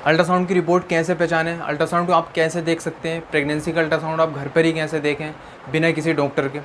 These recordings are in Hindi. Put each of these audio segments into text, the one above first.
अल्ट्रासाउंड की रिपोर्ट कैसे पहचानें, अल्ट्रासाउंड को आप कैसे देख सकते हैं, प्रेगनेंसी का अल्ट्रासाउंड आप घर पर ही कैसे देखें बिना किसी डॉक्टर के।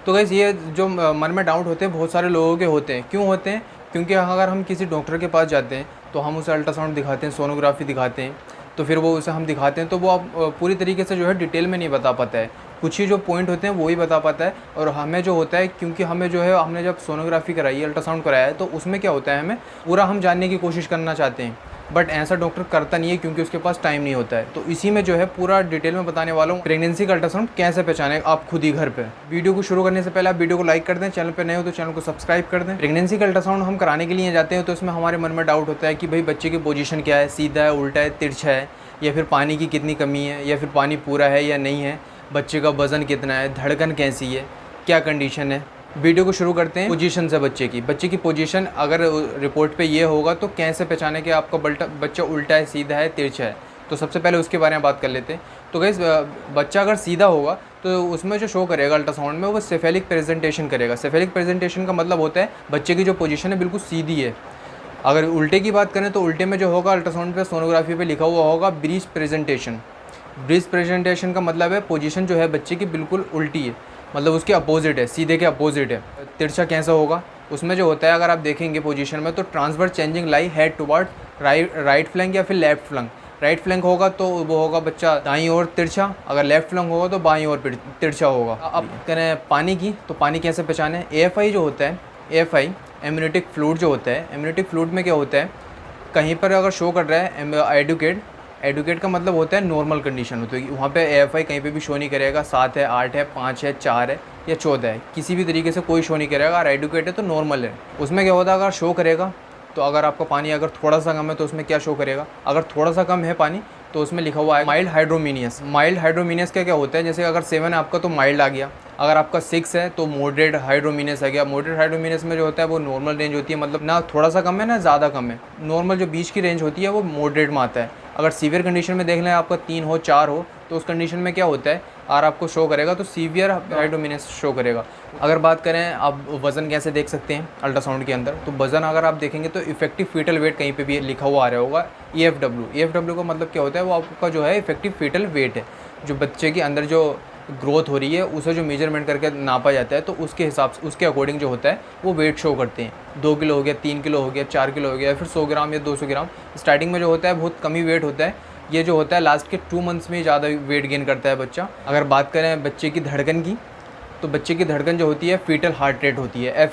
तो गाइस ये जो मन में डाउट होते हैं बहुत सारे लोगों के होते हैं। क्यों होते हैं? क्योंकि अगर हम किसी डॉक्टर के पास जाते हैं तो हम उसे अल्ट्रासाउंड दिखाते हैं, सोनोग्राफी दिखाते हैं, तो फिर वो उसे हम दिखाते हैं तो वो आप पूरी तरीके से जो है डिटेल में नहीं बता पाता है। कुछ ही जो पॉइंट होते हैं वो ही बता पाता है। और हमें जो होता है, क्योंकि हमें जो है हमने जब सोनोग्राफी कराई है, अल्ट्रासाउंड कराया है, तो उसमें क्या होता है हमें पूरा हम जानने की कोशिश करना चाहते हैं, बट ऐसा डॉक्टर करता नहीं है क्योंकि उसके पास टाइम नहीं होता है। तो इसी में जो है पूरा डिटेल में बताने वाला हूँ प्रेगनेंसी का अल्ट्रासाउंड कैसे पहचाने आप खुद ही घर पे। वीडियो को शुरू करने से पहले आप वीडियो को लाइक कर दें, चैनल पे नए हो तो चैनल को सब्सक्राइब कर दें। प्रेगनेंसी का अल्ट्रासाउंड हम कराने के लिए जाते हैं तो इसमें हमारे मन में डाउट होता है कि भाई बच्चे की पोजीशन क्या है, सीधा है, उल्टा है, तिरछा है, या फिर पानी की कितनी कमी है, या फिर पानी पूरा है या नहीं है, बच्चे का वज़न कितना है, धड़कन कैसी है, क्या कंडीशन है। वीडियो को शुरू करते हैं पोजीशन से। बच्चे की पोजीशन अगर रिपोर्ट पे ये होगा तो कैसे पहचाने कि आपका बच्चा उल्टा है, सीधा है, तिरछा है। तो सबसे पहले उसके बारे में बात कर लेते हैं। तो गाइस बच्चा अगर सीधा होगा तो उसमें जो शो करेगा अल्ट्रासाउंड में वो सेफेलिक प्रेजेंटेशन करेगा। सेफेलिक प्रेजेंटेशन का मतलब होता है बच्चे की जो पोजीशन है बिल्कुल सीधी है। अगर उल्टे की बात करें तो उल्टे में जो होगा अल्ट्रासाउंड पे, सोनोग्राफी पे लिखा हुआ होगा ब्रीच प्रेजेंटेशन। ब्रीच प्रेजेंटेशन का मतलब है पोजीशन जो है बच्चे की बिल्कुल उल्टी है, मतलब उसके अपोजिट है, सीधे के अपोजिट है। तिरछा कैसा होगा? उसमें जो होता है अगर आप देखेंगे पोजीशन में तो ट्रांसवर्स चेंजिंग लाई हेड टुवर्ड राइट फ्लैंक या फिर लेफ्ट फ्लैंक। राइट फ्लैंक होगा तो वो होगा बच्चा दाईं ओर तिरछा, अगर लेफ्ट फ्लैंक होगा तो बाईं ओर तिरछा होगा। अब करें पानी की, तो पानी कैसे पहचाने? AFI जो होता है, AFI एम्यूनिटिक फ्लूइड जो होता है, एम्यूनिटिक फ्लूइड में क्या होता है, कहीं पर अगर शो कर रहा है एडुकेट का मतलब होता है नॉर्मल कंडीशन होती है, वहाँ पे AFI कहीं पे भी शो नहीं करेगा। 7 है, 8 है, 5 है, 4 है या 14 है, किसी भी तरीके से कोई शो नहीं करेगा। अगर एडुकेट है तो नॉर्मल है। उसमें क्या होता है, अगर शो करेगा तो अगर आपका पानी अगर थोड़ा सा कम है तो उसमें क्या शो करेगा, अगर थोड़ा सा कम है पानी तो उसमें लिखा हुआ है माइल्ड हाइड्रोमीनियस। माइल्ड हाइड्रोमीनियस का क्या होता है, जैसे अगर 7 है आपका तो माइल्ड आ गया, अगर आपका 6 है तो मॉडरेट हाइड्रोमीनियस आ गया। मॉडरेट हाइड्रोमीनियस में जो होता है वो नॉर्मल रेंज होती है, मतलब ना थोड़ा सा कम है ना ज़्यादा कम है, नॉर्मल जो बीच की रेंज होती है वो मॉडरेट में आता है। अगर सीवियर कंडीशन में देख लें आपका 3 हो, 4 हो, तो उस कंडीशन में क्या होता है, और आपको शो करेगा तो सीवियर हाइड्रोमीनियस शो करेगा। अगर बात करें आप वज़न कैसे देख सकते हैं अल्ट्रासाउंड के अंदर, तो वज़न अगर आप देखेंगे तो इफेक्टिव फीटल वेट कहीं पे भी लिखा हुआ आ रहा होगा EFW का मतलब क्या होता है, वो आपका जो है इफेक्टिव फीटल वेट है, जो बच्चे के अंदर जो ग्रोथ हो रही है उसे जो मेजरमेंट करके नापा जाता है, तो उसके हिसाब से उसके अकॉर्डिंग जो होता है वो वेट शो करते हैं। 2 किलो हो गया, 3 किलो हो गया, 4 किलो हो गया, फिर 100 ग्राम या 200 ग्राम। स्टार्टिंग में जो होता है बहुत कम ही वेट होता है, ये जो होता है लास्ट के 2 मंथ्स में ज़्यादा वेट गेन करता है बच्चा। अगर बात करें बच्चे की धड़कन की, तो बच्चे की धड़कन जो होती है फीटल हार्ट रेट होती है,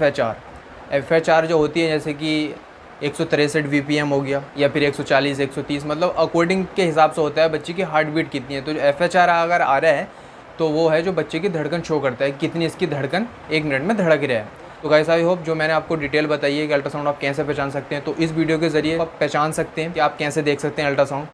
FHR जो होती है, जैसे कि 163 VPM हो गया या फिर 140, 130, मतलब अकॉर्डिंग के हिसाब से होता है बच्चे की हार्ट बीट कितनी है। तो जो FHR अगर आ रहा है तो वो है जो बच्चे की धड़कन शो करता है, कितनी इसकी धड़कन 1 मिनट में धड़क रहा है। तो गाइस आई होप जो मैंने आपको डिटेल बताई है कि अल्ट्रासाउंड आप कैसे पहचान सकते हैं, तो इस वीडियो के ज़रिए आप पहचान सकते हैं कि आप कैसे देख सकते हैं अल्ट्रासाउंड।